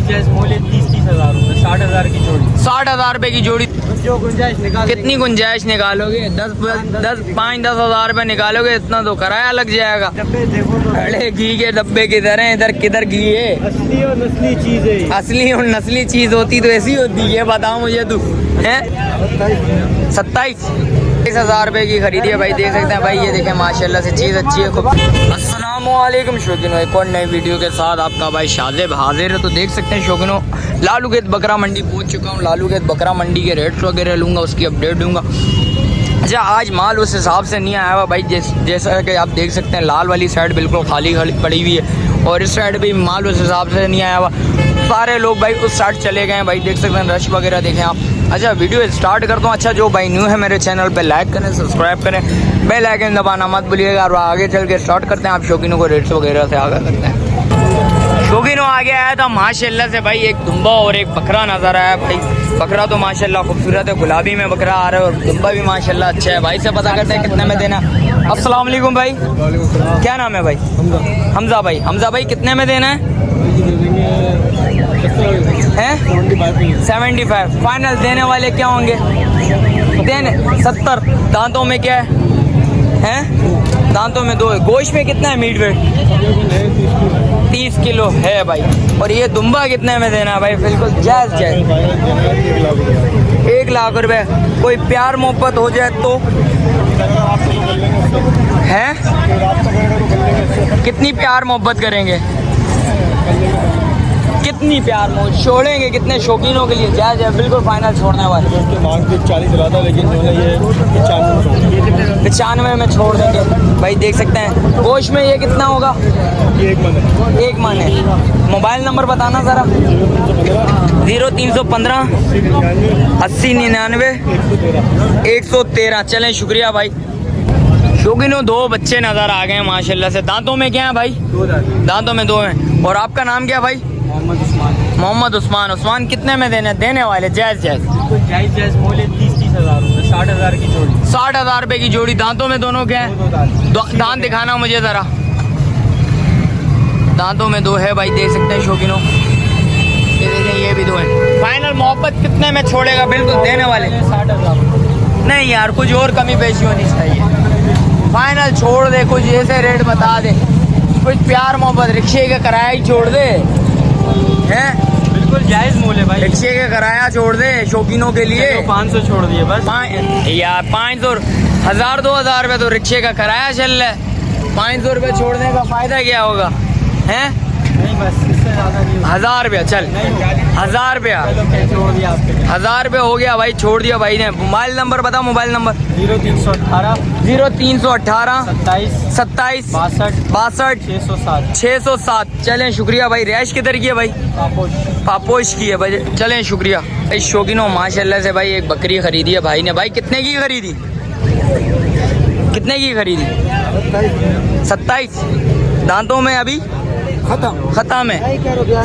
जायज मूल्य 30-30 हज़ार रुपये, 60,000 की जोड़ी। 60,000 रुपये की जोड़ी। जो गुंजाइश निकाल। कितनी गुंजाइश निकालोगे? 5-10 हज़ार रुपये निकालोगे, इतना तो किराया लग जाएगा। डब्बे देखो तो अरे घी के डब्बे किधर हैं? इधर किधर घी है? असली और नस्ली चीज़ है। असली और नस्ली चीज होती तो ऐसी होती है, बताओ मुझे तू है। 27,000 रुपये की खरीदी है भाई, देख सकते हैं भाई। ये देखें माशाल्लाह से चीज़ अच्छी है खूब। अस्सलामुअलैकुम शौकीनों, एक और नई वीडियो के साथ आपका भाई शाज़िब हाजिर है। तो देख सकते हैं शौकीनों, लालूगेट बकरा मंडी पहुंच चुका हूँ। लालूगेट बकरा मंडी के रेट्स वगैरह लूँगा, उसकी अपडेट दूँगा। अच्छा, आज माल उस हिसाब से नहीं आया हुआ भाई। जैसा कि आप देख सकते हैं, लाल वाली साइड बिल्कुल खाली पड़ी हुई है और इस साइड भी माल उस हिसाब से नहीं आया हुआ। सारे लोग भाई उस साइड चले गए हैं भाई, देख सकते हैं रश वगैरह देखें आप। अच्छा, वीडियो स्टार्ट करता हूँ। अच्छा, जो भाई न्यू है मेरे चैनल पे लाइक करें, सब्सक्राइब करें, बेल आइकन दबाना मत भूलिएगा। और आगे चल के स्टार्ट करते हैं। आप शौकीनों को रेट्स वगैरह से आगाह करते हैं। शौकीनों आगे आया था माशाल्लाह से भाई, एक दुम्बा और एक बकरा नज़र आया भाई। बकरा तो माशाल्लाह खूबसूरत है, गुलाबी में बकरा आ रहा है और दुम्बा भी माशाल्लाह अच्छा है। भाई से पता करते हैं कितने में देना। अस्सलाम वालेकुम भाई, क्या नाम है भाई? हमजा भाई। हमजा भाई कितने में देना है? 75 फाइनल देने वाले क्या होंगे? देने 70। दांतों में क्या है? दांतों में 2 है। गोश्त में कितना है मीट वेट? 30 किलो है भाई। और ये दुम्बा कितने में देना है भाई? बिल्कुल जायज़ जायज़ 1 लाख रुपए। कोई प्यार मोहब्बत हो जाए तो है? कितनी प्यार मोहब्बत करेंगे? कितनी प्यार मोहब्बत छोड़ेंगे? कितने शौकीनों के लिए जायज़ है, बिल्कुल फाइनल छोड़ने वाले। मांग के 40 रहा था, लेकिन जो है ये 95 में छोड़ देंगे भाई, देख सकते हैं। गोश्त में ये कितना होगा? ये 1 मन है। मोबाइल नंबर बताना ज़रा। 0315 80 99 113। चलें, शुक्रिया भाई। शौकीनों 2 बच्चे नज़र आ गए हैं माशाल्लाह से। दांतों में क्या है भाई? 2 दांतों में 2 हैं। और आपका नाम क्या भाई? मोहम्मद उस्मान। उस्मान कितने में देने वाले? जायज़ जायज मूल्य 30-30 हज़ार रुपये, 60,000 की जोड़ी। 60,000 रुपये की जोड़ी। दांतों में दोनों क्या है? दांत दिखाना मुझे ज़रा। दांतों में 2 है भाई, देख सकते हैं शौकीनों। ये देखें, ये भी 2 है। फाइनल मोहब्बत कितने में छोड़ेगा? बिल्कुल देने वाले 60,000। नहीं यार, कुछ और कमी पेशी होनी चाहिए। फाइनल छोड़ दे, कुछ ऐसे रेट बता दे, कुछ प्यार मोहब्बत। रिक्शे का किराया ही छोड़ दे, हैं? बिल्कुल जायज़ मूल्य भाई। रिक्शे का किराया छोड़ दे शौकीनों के लिए। 500 छोड़ दिए बस। यार 500, 1000-2000 रुपये तो रिक्शे का किराया चल रहा है। 500 रुपये छोड़ने का फ़ायदा क्या होगा? हैं? नहीं, बस इससे ज़्यादा नहीं। 1000 रुपया। चल 1000 रुपया, छोड़ दिया आपके। 1000 रुपये हो गया भाई, छोड़ दिया भाई ने। मोबाइल नंबर बता। Mobile number 0318 27 27 62 62 607। 607। चलें, शुक्रिया भाई। रैश किधर की है भाई? पापोश की है भाई। चलें, शुक्रिया भाई। शौकीनों माशाल्लाह से भाई एक बकरी खरीदी है भाई ने। भाई कितने की खरीदी? कितने की खरीदी? 27। दांतों में अभी खत्म है।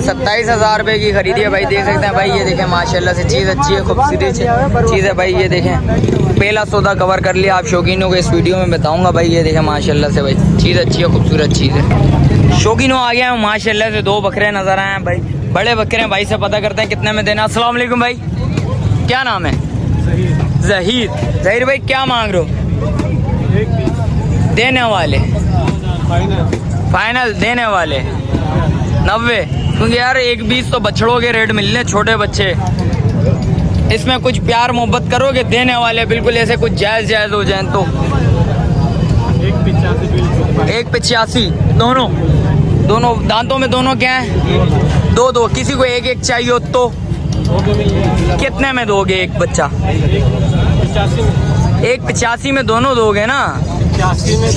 27,000 रुपये की खरीदी है भाई, देख सकते हैं भाई। ये देखें माशाल्लाह से चीज़ अच्छी है, खूबसूरत चीज़ है भाई। ये देखें, पहला सौदा कवर कर लिया। आप शौकीनों को इस वीडियो में बताऊंगा भाई। ये देखें माशाल्लाह से भाई, चीज़ अच्छी है, खूबसूरत चीज़ है। शौकीनों आ गया हूँ माशाल्लाह से। 2 बकरे नज़र आए हैं भाई, बड़े बकरे हैं। भाई से पता करते हैं कितने में देना। अस्सलाम वालेकुम भाई, क्या नाम है? ज़हीर भाई क्या मांग रहे हो? देने वाले फाइनल देने वाले 90। क्योंकि यार 1-20 तो बछड़ों के रेट मिलने, छोटे बच्चे। इसमें कुछ प्यार मोहब्बत करोगे? देने वाले बिल्कुल ऐसे कुछ जायज़ हो जाए तो 185। दोनों दांतों में दोनों क्या है? 2-2। किसी को 1-1 चाहिए हो तो कितने में दोगे? एक बच्चा 185 में दोनों दोगे ना? 85 में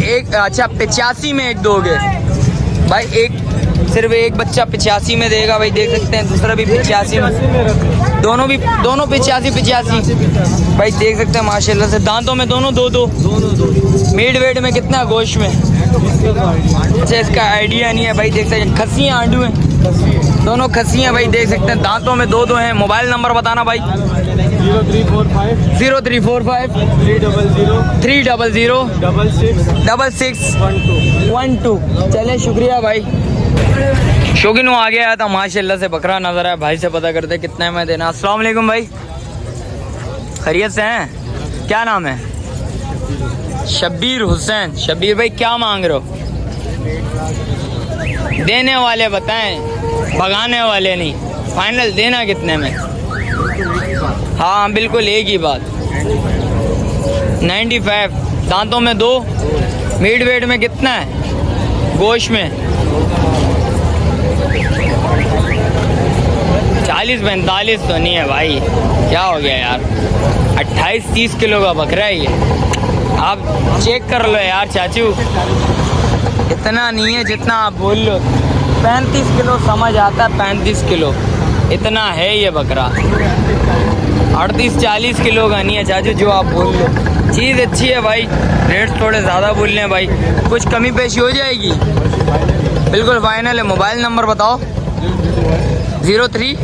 एक। अच्छा, 85 में एक दोगे भाई। सिर्फ एक बच्चा 85 में देगा भाई, देख सकते हैं। दूसरा भी 85 में, दोनों 85 भाई, देख सकते हैं माशाल्लाह से। दांतों में दोनों 2-2। मीट वेट में कितना? गोश्त में अच्छा, इसका आइडिया नहीं है भाई, देख सकते हैं। खस्सियाँ आंडू हैं, दोनों खस्सियाँ भाई, देख सकते हैं। दांतों में 2-2 हैं। मोबाइल नंबर बताना भाई। 0345 300 66 12। चले, शुक्रिया भाई। शौकीन आ गया था माशाल्लाह से बकरा नजर आया। भाई से पता करते कितने में देना। अस्सलाम वालेकुम भाई, खैरियत से हैं? क्या नाम है? शब्बीर हुसैन। शब्बीर भाई क्या मांग रहे हो? देने वाले बताएं, भगाने वाले नहीं। फाइनल देना कितने में? हाँ बिल्कुल एक ही बात। 95। दांतों में 2, मीट वेट में कितना है? गोश्त में 40-45 तो नहीं है भाई, क्या हो गया यार? 28-30 किलो का बकरा है ये। आप चेक कर लो यार चाचू, इतना नहीं है जितना आप बोल लो। 35 किलो समझ आता है, 35 किलो इतना है ये बकरा। 38-40 किलो का नहीं है चाचू जो आप बोल लो। चीज़ अच्छी है भाई, रेट थोड़े ज़्यादा बोल रहे हैं भाई, कुछ कमी पेशी हो जाएगी। बिल्कुल फाइनल है। मोबाइल नंबर बताओ। 0321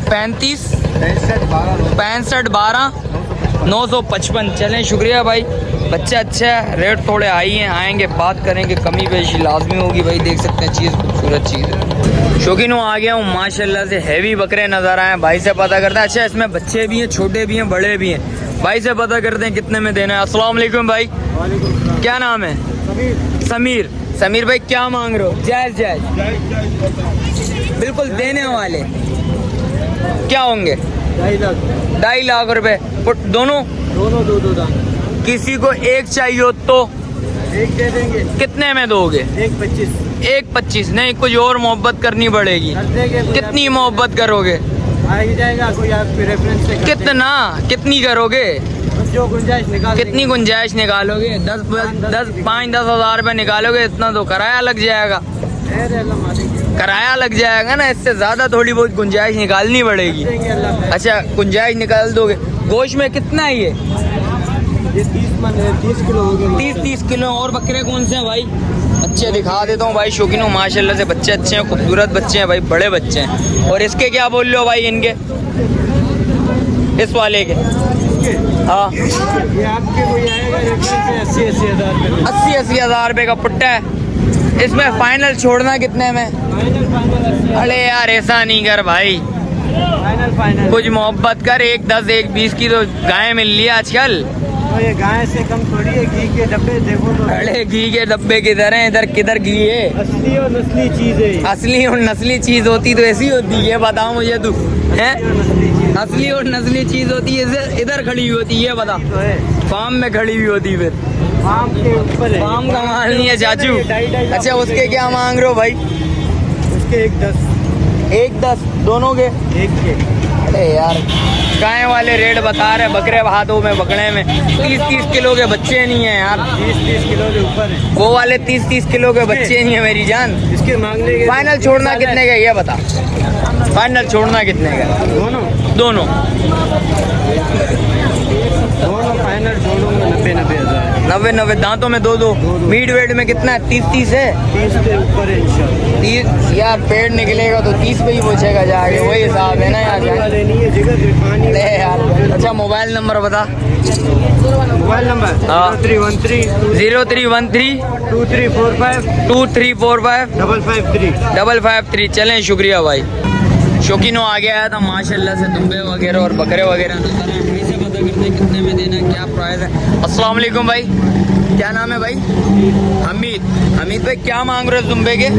35 65 12 955। चलें शुक्रिया भाई, बच्चा अच्छा है, रेट थोड़े हाई हैं, आएंगे बात करेंगे, कमी पेशी लाजमी होगी भाई। देख सकते हैं चीज़ खूबसूरत चीज़ है। शौकीन आ गया हूँ माशाल्लाह से, हैवी बकरे नज़र आए हैं। भाई से पता करते हैं। अच्छा इसमें बच्चे भी हैं, छोटे भी हैं, बड़े भी हैं। भाई से पता करते हैं कितने में देना है। अस्सलाम वालेकुम भाई, क्या नाम है? समीर। समीर भाई क्या मांग रहे हो? जायज़ जायज़ बिल्कुल देने वाले क्या होंगे? 2.5 लाख रुपए दोनों। दो दाम। किसी को एक चाहिए हो तो एक दे देंगे। कितने में दोगे? 1.25। 1.25 नहीं, कुछ और मोहब्बत करनी पड़ेगी। कर देंगे। कितनी मोहब्बत करोगे? आ ही जाएगा, कोई आपके रेफरेंस से कर कितना, कितनी करोगे? देंगे। जो गुंजाइश निकाल कितनी गुंजाइश निकालोगे? 5-10 हज़ार रुपये निकालोगे, इतना तो किराया लग जाएगा। किराया लग जाएगा ना, इससे ज्यादा थोड़ी बहुत गुंजाइश निकालनी पड़ेगी। अच्छा गुंजाइश निकाल दोगे। गोश्त में कितना है ये? 30 किलो हो गए। 30 किलो। और बकरे कौन से हैं भाई? बच्चे दिखा देता हूँ भाई। शौकीन माशाल्लाह से बच्चे अच्छे हैं, खूबसूरत बच्चे हैं भाई, बड़े बच्चे हैं। और इसके क्या बोल रहे हो भाई? इनके इस वाले के हाँ ये आपके कोई आएगा रेफरेंस से 80 हज़ार रुपये का पुट्टा है। इसमें फाइनल छोड़ना कितने में? फाइनल। अरे यार ऐसा नहीं कर भाई, फाइनल कुछ मोहब्बत कर। 1-10 1-20 की तो गाय मिल रही है आजकल। तो ये गाय से कम थोड़ी है। घी के डब्बे देखो तो। अरे घी के डब्बे किधर हैं? इधर किधर घी है? असली और नस्ली चीज है। असली और नस्ली चीज होती तो ऐसी होती है, बताओ मुझे तू है? असली और नस्ली चीज होती है इधर खड़ी हुई होती है, बता। तो है फार्म में खड़ी हुई होती फिर। फार्म के ऊपर है। फार्म का माल नहीं है चाचू। अच्छा उसके क्या मांग रहे हो भाई? उसके 1.10। 1.10 दोनों के? एक के। अरे यार गाय वाले रेट बता रहे, बकरे हाथों में बकरे में 30-30 किलो के बच्चे नहीं है यार। 30 किलो के ऊपर है। वो वाले 30-30 किलो के बच्चे नहीं है मेरी जान। इसके मांगने के फाइनल छोड़ना कितने का ये बता? फाइनल छोड़ना कितने का? दोनों दोनों फाइनल दोनों में 90 हज़ार। 90 दांतों में 2-2। मीट वेट में कितना है? 30 है। 30 के ऊपर है इंशाल्लाह। 30 यार पेड़ निकलेगा तो 30 पे ही पूछेगा जाके, वही हिसाब है ना यार। वाले नहीं है जिगर पानी। अरे यार अच्छा मोबाइल नंबर बता। मोबाइल नंबर हाँ। 0313 0313 2345 2345 553। 553। चलें शुक्रिया भाई। शौकीनों आ गया था माशाल्लाह से, दुम्बे वगैरह और बकरे वगैरह नजर आए। भाई से पता करते हैं कितने में देना, क्या प्राइस है। अस्सलाम वालेकुम भाई, क्या नाम है भाई? हमीद। हमीद भाई क्या मांग रहे हो दुम्बे के?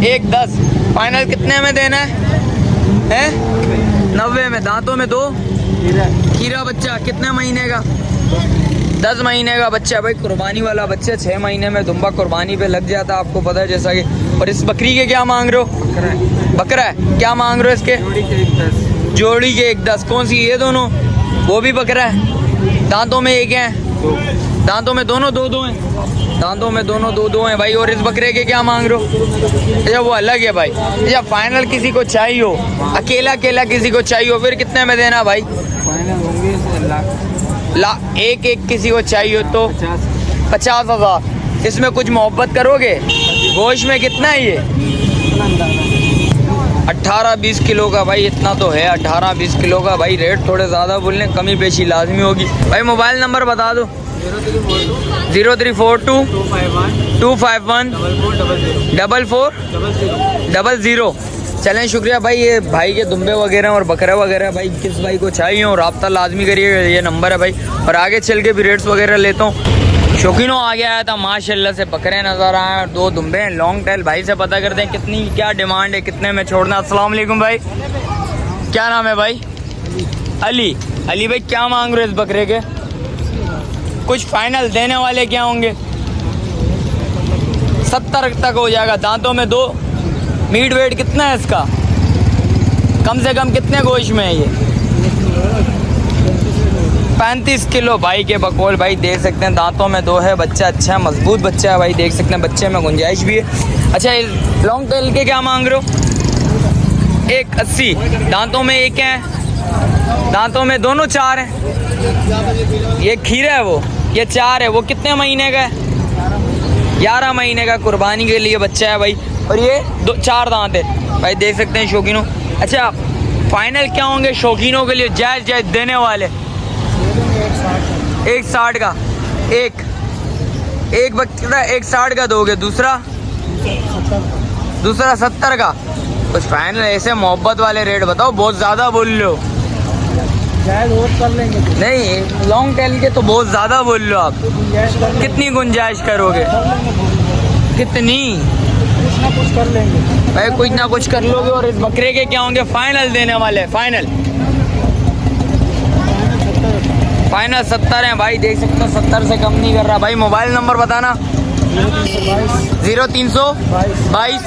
1.10 फाइनल कितने में देना है? 90 में। दांतों में 2। खीरा बच्चा कितने महीने का? 10 महीने का बच्चा भाई, कुर्बानी वाला बच्चा। 6 महीने में दुम्बा कुर्बानी पे लग जाता है, आपको पता है जैसा कि। और इस बकरी के क्या मांग रहे हो? बकरा है। क्या मांग रहे हो इसके? जोड़ी के 1.10। कौन सी? ये दोनों? वो भी बकरा है। दांतों में एक है? दांतों में दोनों 2-2 हैं। दांतों में दोनों 2-2 हैं भाई। और इस बकरे के क्या मांग रहे हो? अच्छा वो अलग है भाई। अच्छा फाइनल किसी को चाहिए हो, अकेला किसी को चाहिए हो, फिर कितने में देना भाई? फाइनल होंगे एक किसी को चाहिए हो तो 50 हज़ार। इसमें कुछ मोहब्बत करोगे? गोश्त में कितना है ये? 18-20 किलो का भाई, इतना तो है 18-20 किलो का भाई। रेट थोड़े ज़्यादा बोलने, कमी पेशी लाजमी होगी भाई। मोबाइल नंबर बता दो। 0342 251 4400। चलें, शुक्रिया भाई। ये भाई के दुम्बे वगैरह और बकरा वगैरह भाई किस भाई को चाहिए हो रब्ता लाजमी करिए, ये नंबर है भाई। और आगे चल के भी रेट्स वगैरह लेता हूँ। शौकीनों आगे आया था माशाल्लाह से बकरे नज़र आए, 2 दुम्बे हैं लॉन्ग टेल। भाई से पता करते हैं कितनी क्या डिमांड है, कितने में छोड़ना। अस्सलाम वालेकुम भाई, क्या नाम है भाई? अली। अली भाई क्या मांग रहे हो इस बकरे के? कुछ फाइनल देने वाले क्या होंगे? 70 तक हो जाएगा। दांतों में 2। मीट वेट कितना है इसका? कम से कम कितने गोश्त में है ये? 35 किलो भाई के बकौल। भाई देख सकते हैं दांतों में 2 है। बच्चा अच्छा है, मजबूत बच्चा है भाई, देख सकते हैं बच्चे में गुंजाइश भी है। अच्छा, लॉन्ग टेल के क्या मांग रहे हो? 180। दांतों में 1 है, दांतों में दोनों 4 हैं। ये खीरा है वो, ये 4 है। वो कितने महीने का है? 11 महीने का कुर्बानी के लिए बच्चा है भाई। और ये 4 दांत है भाई, देख सकते हैं शौकीनों। अच्छा, फाइनल क्या होंगे शौकीनों के लिए जायज़ जायज़ देने वाले? 160 का एक बकरा 160 का दोगे, दूसरा 70 का। कुछ फाइनल ऐसे मोहब्बत वाले रेट बताओ, बहुत ज़्यादा बोल रहे हो। कर लेंगे। नहीं, लॉन्ग टेल के तो बहुत ज़्यादा बोल रहे हो आप। कितनी गुंजाइश करोगे? कितनी? कुछ ना कुछ कर लेंगे भाई, कुछ ना कुछ कर लोगे। और इस बकरे के क्या होंगे फाइनल देने वाले? फाइनल 70 हैं भाई, देख सकते हो 70 से कम नहीं कर रहा भाई। मोबाइल नंबर बताना। 0322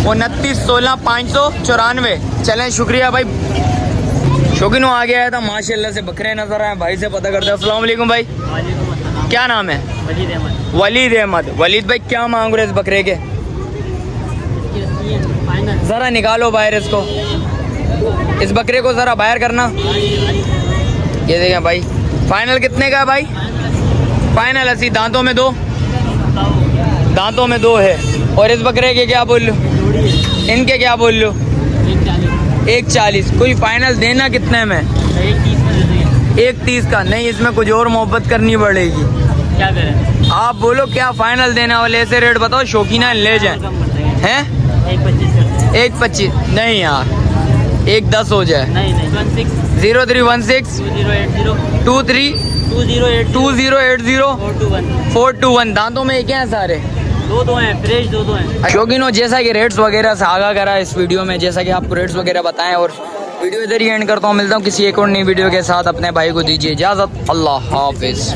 29 16 594। चलें, शुक्रिया भाई। शौकीनों आ गया था माशाल्लाह से बकरे नजर आए। भाई से पता करते हैं। अस्सलाम वालेकुम भाई, क्या नाम है? वलीद अहमद। वलीद भाई क्या मांग रहे इस बकरे के? ज़रा निकालो बाहर इसको, इस बकरे को ज़रा बाहर करना। ये देखें भाई, फाइनल कितने का है भाई? फाइनल 80। दांतों में 2 है। और इस बकरे के क्या बोल लो? इनके क्या बोल लो? 140। कोई फाइनल देना कितने में? 130 का। नहीं, इसमें कुछ और मोहब्बत करनी पड़ेगी। क्या करें? आप बोलो क्या फाइनल देने वाले? ऐसे रेट बताओ शौकीना ले जाएं। हैं? 125 नहीं यार, 110 हो जाए। नहीं 0316 2080 421। दांतों में क्या है सारे? 2 हैं फ्रेश, 2 हैं। शौकीनों, जैसा कि रेट्स वगैरह से आगाह करा इस वीडियो में, जैसा कि आपको रेट्स वगैरह बताएं, और वीडियो इधर ही एंड करता हूँ। मिलता हूँ किसी एक और नई वीडियो के साथ। अपने भाई को दीजिए इजाज़त। अल्लाह हाफिज़।